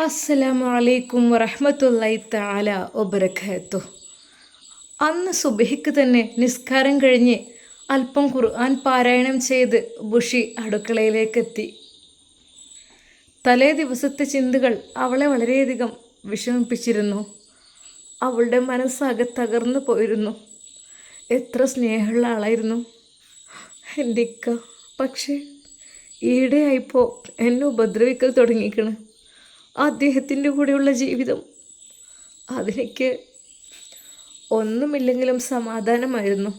അസ്സലാമു അലൈക്കും വറഹ്മത്തുള്ളാഹി തആല വബറകാതുഹു. അന്ന് സുബഹിക്ക് തന്നെ നിസ്കാരം കഴിഞ്ഞ് അല്പം ഖുർആൻ പാരായണം ചെയ്ത് ബുഷി അടുക്കളയിലേക്കെത്തി. തലേ ദിവസത്തെ ചിന്തകൾ അവളെ വളരെയധികം വിഷമിപ്പിച്ചിരുന്നു. അവളുടെ മനസ്സാകെ തകർന്നു പോയിരുന്നു. എത്ര സ്നേഹമുള്ള ആളായിരുന്നു എൻ്റെ ഇക്ക. പക്ഷേ ഈയിടെയായിപ്പോൾ എന്നെ ഉപദ്രവിക്കൽ തുടങ്ങിക്കണ്. അദ്ദേഹത്തിൻ്റെ കൂടെയുള്ള ജീവിതം അതെനിക്ക് ഒന്നുമില്ലെങ്കിലും സമാധാനമായിരുന്നു,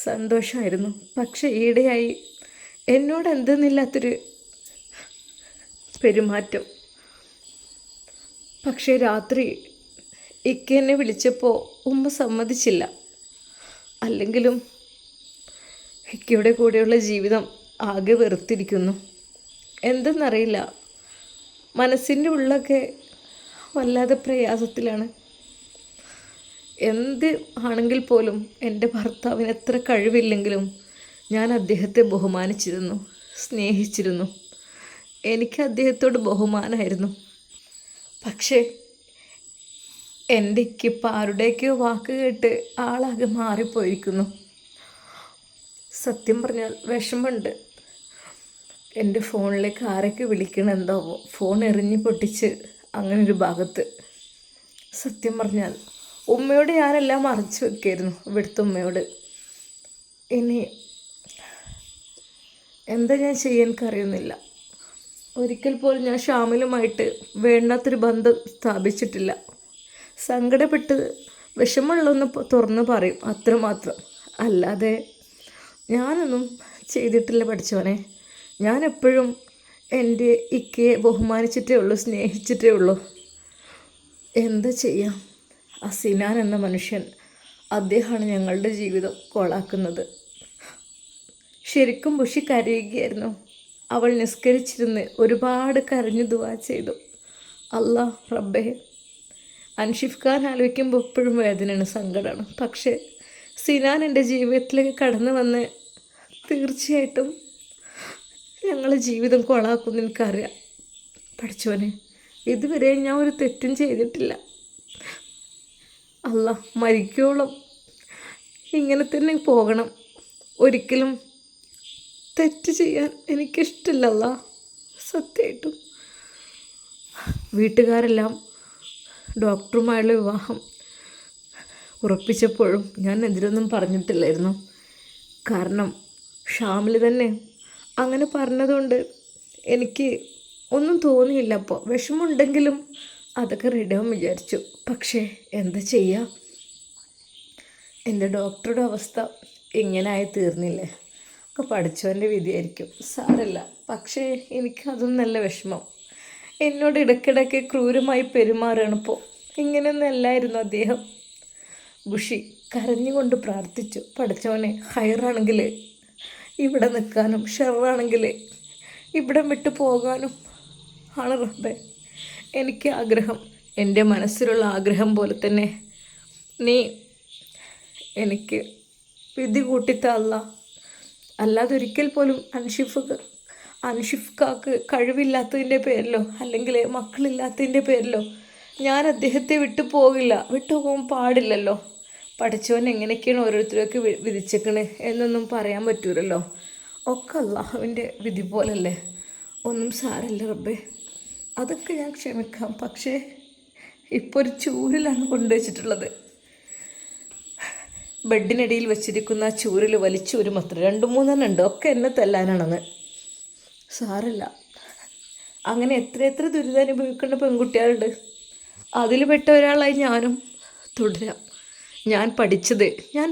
സന്തോഷമായിരുന്നു. പക്ഷെ ഈയിടെയായി എന്നോട് എന്തെന്നില്ലാത്തൊരു പെരുമാറ്റം. പക്ഷേ രാത്രി ഇക്ക എന്നെ വിളിച്ചപ്പോൾ ഉമ്മ സമ്മതിച്ചില്ല. അല്ലെങ്കിലും ഇക്കയുടെ കൂടെയുള്ള ജീവിതം ആകെ വെറുത്തിരിക്കുന്നു. എന്തെന്നറിയില്ല, മനസ്സിൻ്റെ ഉള്ളൊക്കെ വല്ലാതെ പ്രയാസത്തിലാണ്. എന്ത് ആണെങ്കിൽ പോലും എൻ്റെ ഭർത്താവിന് എത്ര കഴിവില്ലെങ്കിലും ഞാൻ അദ്ദേഹത്തെ ബഹുമാനിച്ചിരുന്നു, സ്നേഹിച്ചിരുന്നു. എനിക്ക് അദ്ദേഹത്തോട് ബഹുമാനമായിരുന്നു. പക്ഷേ എൻ്റെ ഇക്കിപ്പോൾ ആരുടെയൊക്കെയോ വാക്ക് കേട്ട് ആളാകെ മാറിപ്പോയിരിക്കുന്നു. സത്യം പറഞ്ഞാൽ വിഷമമുണ്ട്. എൻ്റെ ഫോണിലേക്ക് ആരൊക്കെ വിളിക്കണമെന്താവോ, ഫോൺ എറിഞ്ഞ് പൊട്ടിച്ച് അങ്ങനൊരു ഭാഗത്ത്. സത്യം പറഞ്ഞാൽ ഉമ്മയോട് ഞാനെല്ലാം മറച്ചു വെക്കായിരുന്നു, ഇവിടുത്തെ ഉമ്മയോട്. ഇനി എന്താ ഞാൻ ചെയ്യാൻ എനിക്കറിയുന്നില്ല. ഒരിക്കൽ പോലും ഞാൻ ഷാമിലുമായിട്ട് വേണ്ടാത്തൊരു ബന്ധം സ്ഥാപിച്ചിട്ടില്ല. സങ്കടപ്പെട്ട് വിഷമമുള്ളൊന്ന് തുറന്ന് പറയും, അത്രമാത്രം. അല്ലാതെ ഞാനൊന്നും ചെയ്തിട്ടില്ല പഠിച്ചവനെ. ഞാൻ എപ്പോഴും എൻ്റെ ഇക്കയെ ബഹുമാനിച്ചിട്ടേ ഉള്ളൂ, സ്നേഹിച്ചിട്ടേ ഉള്ളൂ. എന്താ ചെയ്യാം, ആ സിനാൻ എന്ന മനുഷ്യൻ, അദ്ദേഹമാണ് ഞങ്ങളുടെ ജീവിതം കൊളാക്കുന്നത്. ശരിക്കും ബുഷി കരയുകയായിരുന്നു. അവൾ നിസ്കരിച്ചിരുന്ന് ഒരുപാട് കരഞ്ഞു ദുആ ചെയ്തു. അല്ലാ റബ്ബേ, അൻഷിഫ് ഖാൻ ആലോചിക്കുമ്പോൾ എപ്പോഴും വേദനയാണ്, സങ്കടമാണ്. പക്ഷേ സിനാൻ എൻ്റെ ജീവിതത്തിലേക്ക് കടന്നു വന്ന് തീർച്ചയായിട്ടും ഞങ്ങളെ ജീവിതം കൊളാക്കുമെന്ന് എനിക്കറിയാം. പഠിച്ചവനെ, ഇതുവരെ ഞാൻ ഒരു തെറ്റും ചെയ്തിട്ടില്ല. അല്ലാ, മരിക്കോളം ഇങ്ങനെ തന്നെ പോകണം. ഒരിക്കലും തെറ്റ് ചെയ്യാൻ എനിക്കിഷ്ടമില്ല അല്ലാ, സത്യമായിട്ടും. വീട്ടുകാരെല്ലാം ഡോക്ടറുമായുള്ള വിവാഹം ഉറപ്പിച്ചപ്പോഴും ഞാൻ എതിരൊന്നും പറഞ്ഞിട്ടില്ലായിരുന്നു. കാരണം ഷാമിൽ തന്നെ അങ്ങനെ പറഞ്ഞതുകൊണ്ട് എനിക്ക് ഒന്നും തോന്നിയില്ല. അപ്പോൾ വിഷമമുണ്ടെങ്കിലും അതൊക്കെ റെഡിയാവും വിചാരിച്ചു. പക്ഷേ എന്താ ചെയ്യുക, എൻ്റെ ഡോക്ടറുടെ അവസ്ഥ ഇങ്ങനായി തീർന്നില്ലേ. ഒക്കെ പഠിച്ചവൻ്റെ വിധിയായിരിക്കും, സാരല്ല. പക്ഷേ എനിക്കതൊന്നും നല്ല വിഷമം. എന്നോട് ഇടയ്ക്കിടയ്ക്ക് ക്രൂരമായി പെരുമാറുകയാണ്. ഇപ്പോൾ ഇങ്ങനെയൊന്നും അല്ലായിരുന്നു അദ്ദേഹം. ബുഷി കരഞ്ഞുകൊണ്ട് പ്രാർത്ഥിച്ചു, പഠിച്ചവനെ, ഹൈറാണെങ്കിൽ ഇവിടെ നിൽക്കാനും ഷെറാണെങ്കിൽ ഇവിടെ വിട്ടു പോകാനും ആണ് റബ്ബേ എനിക്ക് ആഗ്രഹം. എൻ്റെ മനസ്സിലുള്ള ആഗ്രഹം പോലെ തന്നെ നീ എനിക്ക് വിധി കൂട്ടിത്തല്ല. അല്ലാതെ ഒരിക്കൽ പോലും അൻഷിഫ്ക്കാക്ക് കഴിവില്ലാത്തതിൻ്റെ പേരിലോ അല്ലെങ്കിൽ മക്കളില്ലാത്തതിൻ്റെ പേരിലോ ഞാൻ അദ്ദേഹത്തെ വിട്ടു പോകില്ല, വിട്ടുപോകാൻ പാടില്ലല്ലോ. പഠിച്ചവൻ എങ്ങനെയൊക്കെയാണ് ഓരോരുത്തരൊക്കെ വിധിച്ചേക്കണ് എന്നൊന്നും പറയാൻ പറ്റൂലല്ലോ. ഒക്കെ അള്ളാഹുവിൻ്റെ വിധി പോലല്ലേ. ഒന്നും സാരല്ല റബ്ബേ, അതൊക്കെ ഞാൻ ക്ഷമിക്കാം. പക്ഷേ ഇപ്പോൾ ഒരു ചൂരിലാണ് കൊണ്ടുവച്ചിട്ടുള്ളത്. ബെഡിനടിയിൽ വെച്ചിരിക്കുന്ന ചൂരിൽ വലിച്ചൂരും അത്ര 2-3 ഉണ്ട്. ഒക്കെ എന്നെ തല്ലാനാണെന്ന്. സാരല്ല, അങ്ങനെ എത്ര ദുരിതം അനുഭവിക്കേണ്ട പെൺകുട്ടികളുണ്ട്. അതിൽ പെട്ട ഒരാളായി ഞാനും തുടരാം. ഞാൻ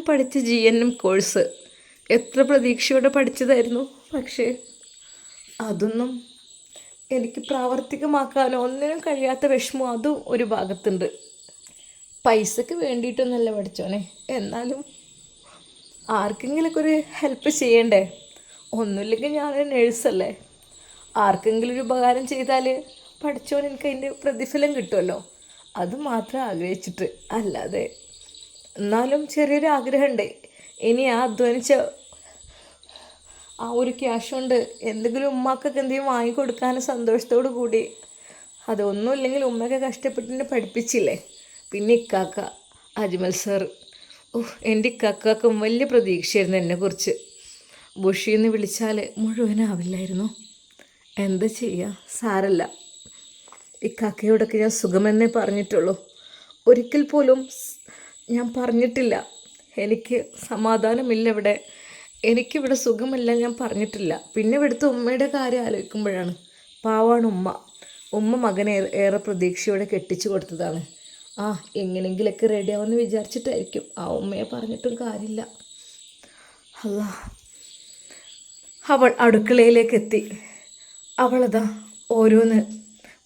പഠിച്ച GNM കോഴ്സ് എത്ര പ്രതീക്ഷയോടെ പഠിച്ചതായിരുന്നു. പക്ഷേ അതൊന്നും എനിക്ക് പ്രാവർത്തികമാക്കാനോ ഒന്നിനും കഴിയാത്ത വിഷമം അതും ഒരു ഭാഗത്തുണ്ട്. പൈസക്ക് വേണ്ടിയിട്ടൊന്നല്ല പഠിച്ചോനെ, എന്നാലും ആർക്കെങ്കിലൊക്കെ ഒരു ഹെൽപ്പ് ചെയ്യണ്ടേ. ഒന്നുമില്ലെങ്കിൽ ഞാനൊരു നേഴ്സല്ലേ. ആർക്കെങ്കിലും ഒരു ഉപകാരം ചെയ്താൽ പഠിച്ചോൻ എനിക്ക് അതിൻ്റെ പ്രതിഫലം കിട്ടുമല്ലോ. അത് മാത്രം ആഗ്രഹിച്ചിട്ട്, അല്ലാതെ എന്നാലും ചെറിയൊരു ആഗ്രഹമുണ്ട്. ഇനി ആ അധ്വാനിച്ച ആ ഒരു ക്യാഷ് കൊണ്ട് എന്തെങ്കിലും ഉമ്മാക്കൊക്കെ എന്തെങ്കിലും വാങ്ങിക്കൊടുക്കാൻ സന്തോഷത്തോടു കൂടി അതൊന്നുമില്ലെങ്കിൽ ഉമ്മയൊക്കെ കഷ്ടപ്പെട്ടിട്ട് പഠിപ്പിച്ചില്ലേ. പിന്നെ ഇക്കാക്ക അജ്മൽ സാർ, എൻ്റെ ഇക്കാക്കും വലിയ പ്രതീക്ഷയായിരുന്നു എന്നെക്കുറിച്ച്. ബുഷിന്ന് വിളിച്ചാൽ മുഴുവനാവില്ലായിരുന്നു. എന്താ ചെയ്യുക, സാരല്ല. ഇക്കാക്കയോടൊക്കെ ഞാൻ സുഖമെന്നേ പറഞ്ഞിട്ടുള്ളൂ. ഒരിക്കൽ പോലും ഞാൻ പറഞ്ഞിട്ടില്ല എനിക്ക് സമാധാനമില്ല ഇവിടെ, എനിക്കിവിടെ സുഖമല്ല ഞാൻ പറഞ്ഞിട്ടില്ല. പിന്നെ ഇവിടുത്തെ ഉമ്മയുടെ കാര്യം ആലോചിക്കുമ്പോഴാണ്, പാവാണ് ഉമ്മ. ഉമ്മ മകനെ ഏറെ പ്രതീക്ഷയോടെ കെട്ടിച്ചു കൊടുത്തതാണ്. എങ്ങനെങ്കിലൊക്കെ റെഡിയാവുമെന്ന് വിചാരിച്ചിട്ടായിരിക്കും. ആ ഉമ്മയെ പറഞ്ഞിട്ടും കാര്യമില്ല. അല്ലാ. അവൾ അടുക്കളയിലേക്ക് എത്തി. അവളതാ ഓരോന്ന്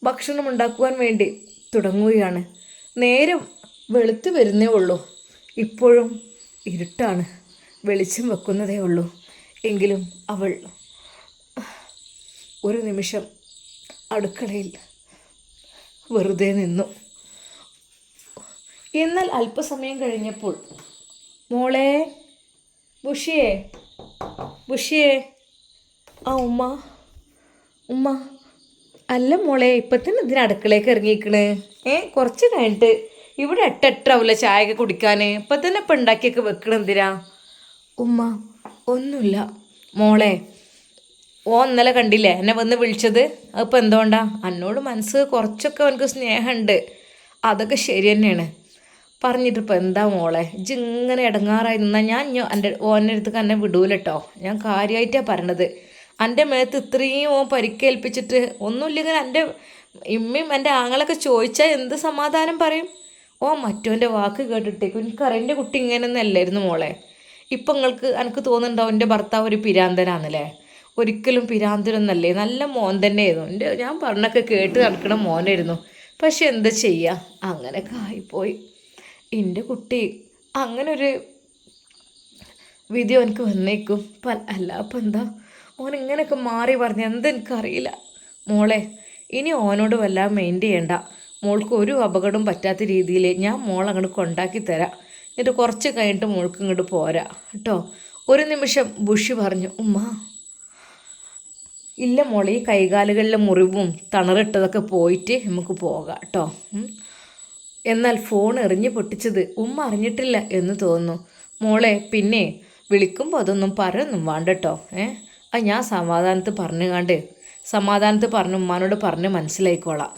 ഭക്ഷണം ഉണ്ടാക്കുവാൻ വേണ്ടി തുടങ്ങുകയാണ്. നേരം വെളുത്ത് വരുന്നേ ഉള്ളൂ. ഇപ്പോഴും ഇരുട്ടാണ്, വെളിച്ചം വെക്കുന്നതേ ഉള്ളൂ. എങ്കിലും അവൾ ഒരു നിമിഷം അടുക്കളയിൽ വെറുതെ നിന്നു. എന്നാൽ അല്പസമയം കഴിഞ്ഞപ്പോൾ, മോളെ, ബുഷിയേ, ബുഷിയേ. ഉമ്മ. അല്ല മോളെ, ഇപ്പം തന്നെ ഇതിന് അടുക്കളയൊക്കെ ഇറങ്ങിയിരിക്കണ്? കുറച്ച് കഴിഞ്ഞിട്ട് ഇവിടെ 8-8 ചായയൊക്കെ കുടിക്കാൻ. ഇപ്പം തന്നെ ഇപ്പം ഉണ്ടാക്കിയൊക്കെ വെക്കണം എന്തിനാ? ഉമ്മ, ഒന്നുമില്ല മോളെ. ഇന്നലെ കണ്ടില്ലേ എന്നെ വന്ന് വിളിച്ചത്? അതിപ്പോൾ എന്തുകൊണ്ടാ? എന്നോട് മനസ്സ് കുറച്ചൊക്കെ അവനക്ക് സ്നേഹമുണ്ട്, അതൊക്കെ ശരി തന്നെയാണ്. പറഞ്ഞിട്ടിപ്പോൾ എന്താ മോളെ, ഇങ്ങനെ ഇടങ്ങാറായി നിന്നാൽ ഞാൻ ഓൻ്റെ അടുത്തേക്ക് എന്നെ വിടൂല കേട്ടോ. ഞാൻ കാര്യമായിട്ടാണ് പറയണത്. എൻ്റെ മേത്ത് ഇത്രയും പരിക്കേൽപ്പിച്ചിട്ട് ഒന്നുമില്ലെങ്കിൽ എൻ്റെ ഇമ്മയും എൻ്റെ ആങ്ങളൊക്കെ ചോദിച്ചാൽ എന്ത് സമാധാനം പറയും? മറ്റവൻ്റെ വാക്ക് കേട്ടിട്ടേക്കും എനിക്കറിയാം എൻ്റെ കുട്ടി ഇങ്ങനെയൊന്നും അല്ലായിരുന്നു മോളെ. ഇപ്പം എനിക്ക് തോന്നുന്നുണ്ടാവും എൻ്റെ ഭർത്താവ് ഒരു പിരാന്തനാന്നല്ലേ? ഒരിക്കലും പിരാന്തനൊന്നല്ലേ, നല്ല മോൻ തന്നെയായിരുന്നു. ഞാൻ പറഞ്ഞൊക്കെ കേട്ട് നടക്കണ മോനായിരുന്നു. പക്ഷെ എന്താ ചെയ്യുക, അങ്ങനെയൊക്കെ ആയിപ്പോയി. എൻ്റെ കുട്ടി അങ്ങനൊരു വിധി അവനക്ക് വന്നേക്കും. അല്ല അപ്പം എന്താ, ഇങ്ങനെയൊക്കെ മാറി പറഞ്ഞ എന്തെനിക്കറിയില്ല മോളെ. ഇനി ഓനോട് വല്ലാതെ മെയിൻറ്റ് ചെയ്യണ്ട. മോൾക്ക് ഒരു അപകടവും പറ്റാത്ത രീതിയിൽ ഞാൻ മോളങ്ങോട്ട് കൊണ്ടാക്കി തരാം. എന്നിട്ട് കുറച്ച് കഴിഞ്ഞിട്ട് മോൾക്ക് ഇങ്ങോട്ട് പോരാ കേട്ടോ. ഒരു നിമിഷം ബുഷി പറഞ്ഞു, ഉമ്മ. ഇല്ല മോളെ, ഈ കൈകാലുകളിലെ മുറിവും തണറിട്ടതൊക്കെ പോയിട്ട് നമുക്ക് പോകാം കേട്ടോ. എന്നാൽ ഫോൺ എറിഞ്ഞ് പൊട്ടിച്ചത് ഉമ്മ അറിഞ്ഞിട്ടില്ല എന്ന് തോന്നുന്നു. മോളെ, പിന്നെ വിളിക്കുമ്പോൾ അതൊന്നും പറയൊന്നും വേണ്ട കേട്ടോ. ഞാൻ സമാധാനത്ത് പറഞ്ഞ് ഉമ്മാനോട് പറഞ്ഞ് മനസ്സിലായിക്കോളാം.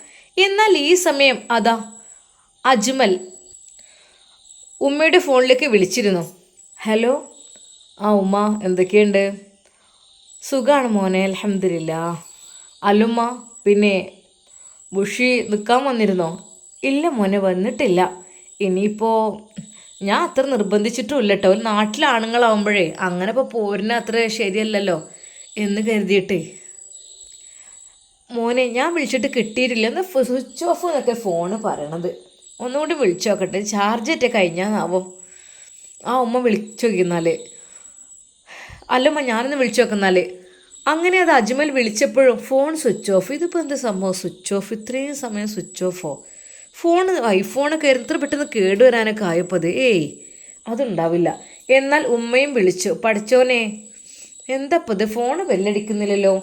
എന്നാൽ ഈ സമയം അതാ അജ്മൽ ഉമ്മയുടെ ഫോണിലേക്ക് വിളിച്ചിരുന്നു. ഹലോ. ഉമ്മ, എന്തൊക്കെയുണ്ട്? സുഖമാണ് മോനെ, അൽഹംദുലില്ലാ. അല്ലുമ്മ, പിന്നെ ബുഷി നിൽക്കാൻ വന്നിരുന്നോ? ഇല്ല മോനെ, വന്നിട്ടില്ല. ഇനിയിപ്പോൾ ഞാൻ അത്ര നിർബന്ധിച്ചിട്ടുമില്ല കേട്ടോ. ഒരു നാട്ടിലാണുങ്ങളാവുമ്പോഴേ അങ്ങനെ ഇപ്പോൾ പോരുന്ന അത്ര ശരിയല്ലല്ലോ എന്ന് കരുതിയിട്ട്. മോനെ, ഞാൻ വിളിച്ചിട്ട് കിട്ടിയിട്ടില്ല. ഒന്ന് സ്വിച്ച് ഓഫ് എന്നൊക്കെ ഫോണ് പറയണത്. ഒന്നുകൂടി വിളിച്ചു നോക്കട്ടെ, ചാർജ് കഴിഞ്ഞാന്നാവും. ഉമ്മ വിളിച്ചു നോക്കിന്നാൽ. അല്ലമ്മ, ഞാനൊന്ന് വിളിച്ചു നോക്കുന്നാൽ. അങ്ങനെ അത് അജ്മൽ വിളിച്ചപ്പോഴും ഫോൺ സ്വിച്ച് ഓഫ്. ഇതിപ്പോൾ എന്ത് സംഭവം, സ്വിച്ച് ഓഫ്? ഇത്രയും സമയം സ്വിച്ച് ഓഫോ? ഐഫോണൊക്കെ എത്ര പെട്ടെന്ന് കേടുവരാനൊക്കെ ആയപ്പോൾ അതുണ്ടാവില്ല. എന്നാൽ ഉമ്മയും വിളിച്ചു. പഠിച്ചോനെ, എന്താപ്പത്, ഫോണ് ബെല്ലടിക്കുന്നില്ലല്ലോ.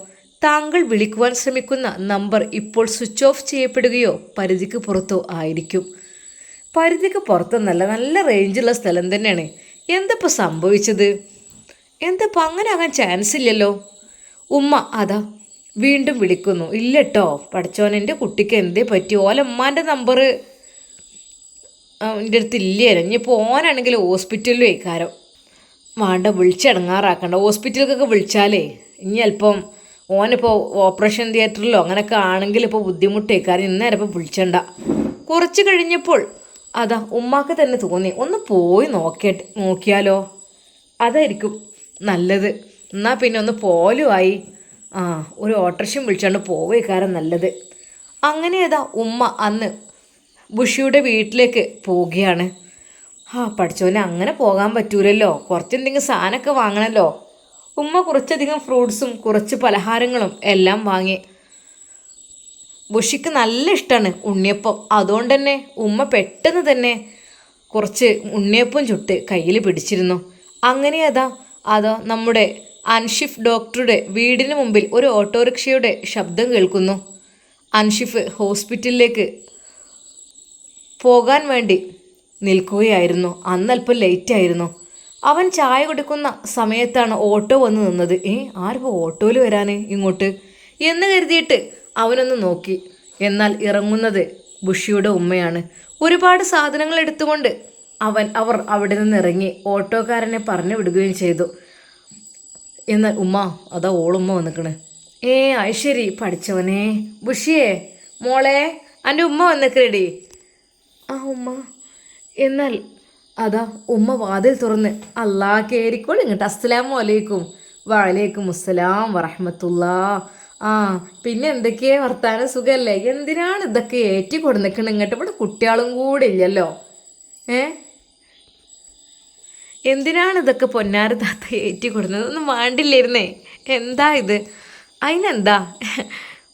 താങ്കൾ വിളിക്കുവാൻ ശ്രമിക്കുന്ന നമ്പർ ഇപ്പോൾ സ്വിച്ച് ഓഫ് ചെയ്യപ്പെടുകയോ പരിധിക്ക് പുറത്തോ ആയിരിക്കും. പരിധിക്ക് പുറത്തൊന്നല്ല, നല്ല റേഞ്ചുള്ള സ്ഥലം തന്നെയാണ്. എന്തപ്പോൾ സംഭവിച്ചത്? എന്തപ്പോൾ അങ്ങനെ ആകാൻ ചാൻസ് ഇല്ലല്ലോ. ഉമ്മ അതാ വീണ്ടും വിളിക്കുന്നു. ഇല്ലട്ടോ പഠിച്ചോൻ, എൻ്റെ കുട്ടിക്ക് എന്തേ പറ്റി? ഓലമ്മാൻ്റെ നമ്പർ എൻ്റെ അടുത്ത് ഇല്ലേ. ഇനിയിപ്പോൾ ഓനാണെങ്കിൽ ഹോസ്പിറ്റലിലും വയ്ക്കാരോ. വേണ്ട, വിളിച്ചിടങ്ങാറാക്കണ്ട. ഹോസ്പിറ്റലിലേക്കൊക്കെ വിളിച്ചാലേ ഇനി അല്പം ഓനിപ്പോൾ ഓപ്പറേഷൻ തിയേറ്ററിലോ അങ്ങനെയൊക്കെ ആണെങ്കിൽ ഇപ്പോൾ ബുദ്ധിമുട്ടേക്കാരം. ഇന്നേരം ഇപ്പോൾ വിളിച്ചണ്ട. കുറച്ച് കഴിഞ്ഞപ്പോൾ അതാ ഉമ്മാക്ക് തന്നെ തോന്നി, ഒന്ന് പോയി നോക്കിയാലോ, അതായിരിക്കും നല്ലത്. എന്നാൽ പിന്നെ ഒന്ന് പോലുമായി ഒരു ഓട്ടോറിക്ഷയും വിളിച്ചുകൊണ്ട് പോവേക്കാരം നല്ലത്. അങ്ങനെ അതാ ഉമ്മ അന്ന് ബുഷിയുടെ വീട്ടിലേക്ക് പോവുകയാണ്. പഠിച്ചോനെ, അങ്ങനെ പോകാൻ പറ്റൂലല്ലോ, കുറച്ചെന്തെങ്കിലും സാധനമൊക്കെ വാങ്ങണമല്ലോ. ഉമ്മ കുറച്ചധികം ഫ്രൂട്ട്സും കുറച്ച് പലഹാരങ്ങളും എല്ലാം വാങ്ങി. ബുഷിക്ക് നല്ല ഇഷ്ടമാണ് ഉണ്ണിയപ്പം. അതുകൊണ്ട് തന്നെ ഉമ്മ പെട്ടെന്ന് തന്നെ കുറച്ച് ഉണ്ണിയപ്പം ചുട്ട് കയ്യിൽ പിടിച്ചിരുന്നു. അങ്ങനെ അതോ നമ്മുടെ അൻഷിഫ് ഡോക്ടറുടെ വീടിന് മുമ്പിൽ ഒരു ഓട്ടോറിക്ഷയുടെ ശബ്ദം കേൾക്കുന്നു. അൻഷിഫ് ഹോസ്പിറ്റലിലേക്ക് പോകാൻ വേണ്ടി നിൽക്കുകയായിരുന്നു. അന്നല്പം ലേറ്റായിരുന്നു. അവൻ ചായ കൊടുക്കുന്ന സമയത്താണ് ഓട്ടോ വന്ന് നിന്നത്. ആരിപ്പോൾ ഓട്ടോയിൽ വരാൻ ഇങ്ങോട്ട് എന്ന് കരുതിയിട്ട് അവനൊന്ന് നോക്കി. എന്നാൽ ഇറങ്ങുന്നത് ബുഷിയുടെ ഉമ്മയാണ്. ഒരുപാട് സാധനങ്ങൾ എടുത്തുകൊണ്ട് അവർ അവിടെ നിന്ന് ഇറങ്ങി ഓട്ടോക്കാരനെ പറഞ്ഞു വിടുകയും ചെയ്തു. എന്നാൽ ഉമ്മ അതാ ഓളുമ്മ വന്നിക്കണ്. ശരി പഠിച്ചവനെ. ബുഷിയേ മോളെ, എൻ്റെ ഉമ്മ വന്നിക്കടി. ഉമ്മ. എന്നാൽ അതാ ഉമ്മ വാതിൽ തുറന്ന് അല്ലാ കയറിക്കോളി ഇങ്ങോട്ട്. അസ്സലാമു അലൈക്കും. വഅലൈക്കും അസ്സലാം വറഹ്മത്തുള്ളാ. പിന്നെ എന്തൊക്കെയാ വർത്താനം, സുഖല്ലേ? എന്തിനാണ് ഇതൊക്കെ ഏറ്റി കൊടുന്നിക്കണം ഇങ്ങോട്ട്? ഇവിടെ കുട്ടികളും കൂടെ ഇല്ലല്ലോ. എന്തിനാണ് ഇതൊക്കെ പൊന്നാര താത്ത ഏറ്റി കൊടുക്കുന്നത്? ഒന്നും വേണ്ടില്ലായിരുന്നേ. എന്താ ഇത്? അതിനെന്താ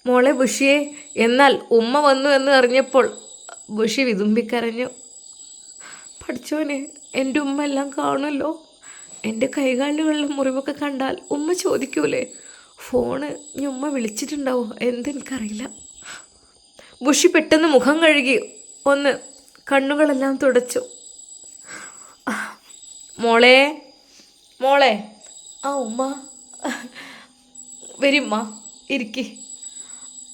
മോളെ ബുഷിയെ. എന്നാൽ ഉമ്മ വന്നു എന്ന് അറിഞ്ഞപ്പോൾ ബുഷി വിതുമ്പിക്കരഞ്ഞു. പഠിച്ചോനെ, എൻ്റെ ഉമ്മ എല്ലാം കാണുമല്ലോ. എൻ്റെ കൈകാലുകളിലും മുറിവൊക്കെ കണ്ടാൽ ഉമ്മ ചോദിക്കൂലേ? ഫോണ് ഇനി ഉമ്മ വിളിച്ചിട്ടുണ്ടാവോ എന്തെനിക്കറിയില്ല. ബുഷി പെട്ടെന്ന് മുഖം കഴുകി ഒന്ന് കണ്ണുകളെല്ലാം തുടച്ചു. മോളെ മോളെ. ഉമ്മ വരുമ്മ, ഇരിക്കി.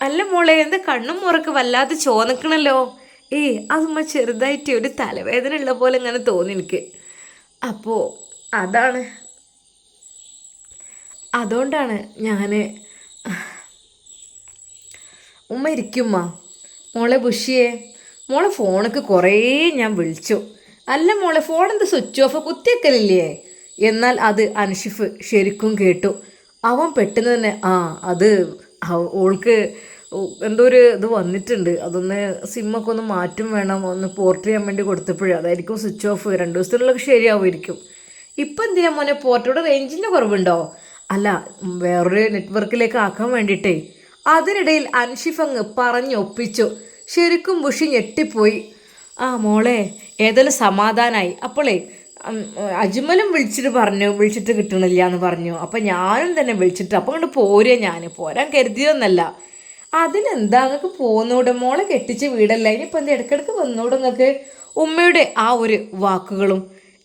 അല്ല മോളെ, എന്താ കണ്ണും മുറക്ക് വല്ലാതെ ചോദിക്കണല്ലോ? അതുമ്മ ചെറുതായിട്ട് ഒരു തലവേദന ഉള്ള പോലെ ഇങ്ങനെ തോന്നി എനിക്ക്. അപ്പോൾ അതുകൊണ്ടാണ് ഞാൻ. ഉമ്മ ഇരിക്കുമ്മ. മോളെ ബുഷിയെ, മോളെ ഫോണൊക്കെ കുറേ ഞാൻ വിളിച്ചു. അല്ല മോളെ, ഫോൺ എന്ത് സ്വിച്ച് ഓഫ് കുത്തിവെക്കലില്ലേ? എന്നാൽ അത് അൻഷിഫ് ശരിക്കും കേട്ടു. അവൻ പെട്ടെന്ന് തന്നെ അത് ഓൾക്ക് എന്തോ ഒരു ഇത് വന്നിട്ടുണ്ട്, അതൊന്ന് സിമ്മൊക്കെ ഒന്ന് മാറ്റം വേണം, ഒന്ന് പോർട്ട് ചെയ്യാൻ വേണ്ടി കൊടുത്തപ്പോഴേ അതായിരിക്കും സ്വിച്ച് ഓഫ്. 2 ദിവസത്തിനുള്ളൊക്കെ ശരിയാവുമായിരിക്കും. ഇപ്പം എന്തിനാ മോനെ പോർട്ടോടെ റേഞ്ചിൻ്റെ കുറവുണ്ടോ? അല്ല, വേറൊരു നെറ്റ്വർക്കിലേക്ക് ആക്കാൻ വേണ്ടിയിട്ടേ. അതിനിടയിൽ അൻഷിഫ് അങ്ങ് പറഞ്ഞൊപ്പിച്ചു. ശരിക്കും ബുഷി ഞെട്ടിപ്പോയി. മോളെ ഏതായാലും സമാധാനമായി. അപ്പോളേ അജ്മലും വിളിച്ചിട്ട് കിട്ടണില്ല എന്ന് പറഞ്ഞു. അപ്പം ഞാനും തന്നെ വിളിച്ചിട്ട് അപ്പം കൊണ്ട് പോരാൻ കരുതിയൊന്നല്ല. അതിനെന്താ, നിങ്ങൾക്ക് പോന്നൂടെ? മോളെ കെട്ടിച്ച് വീടല്ല, ഇനിയിപ്പോൾ എന്താ ഇടയ്ക്കിടയ്ക്ക് വന്നൂടെ നിങ്ങൾക്ക്? ഉമ്മയുടെ ആ ഒരു വാക്കുകളും.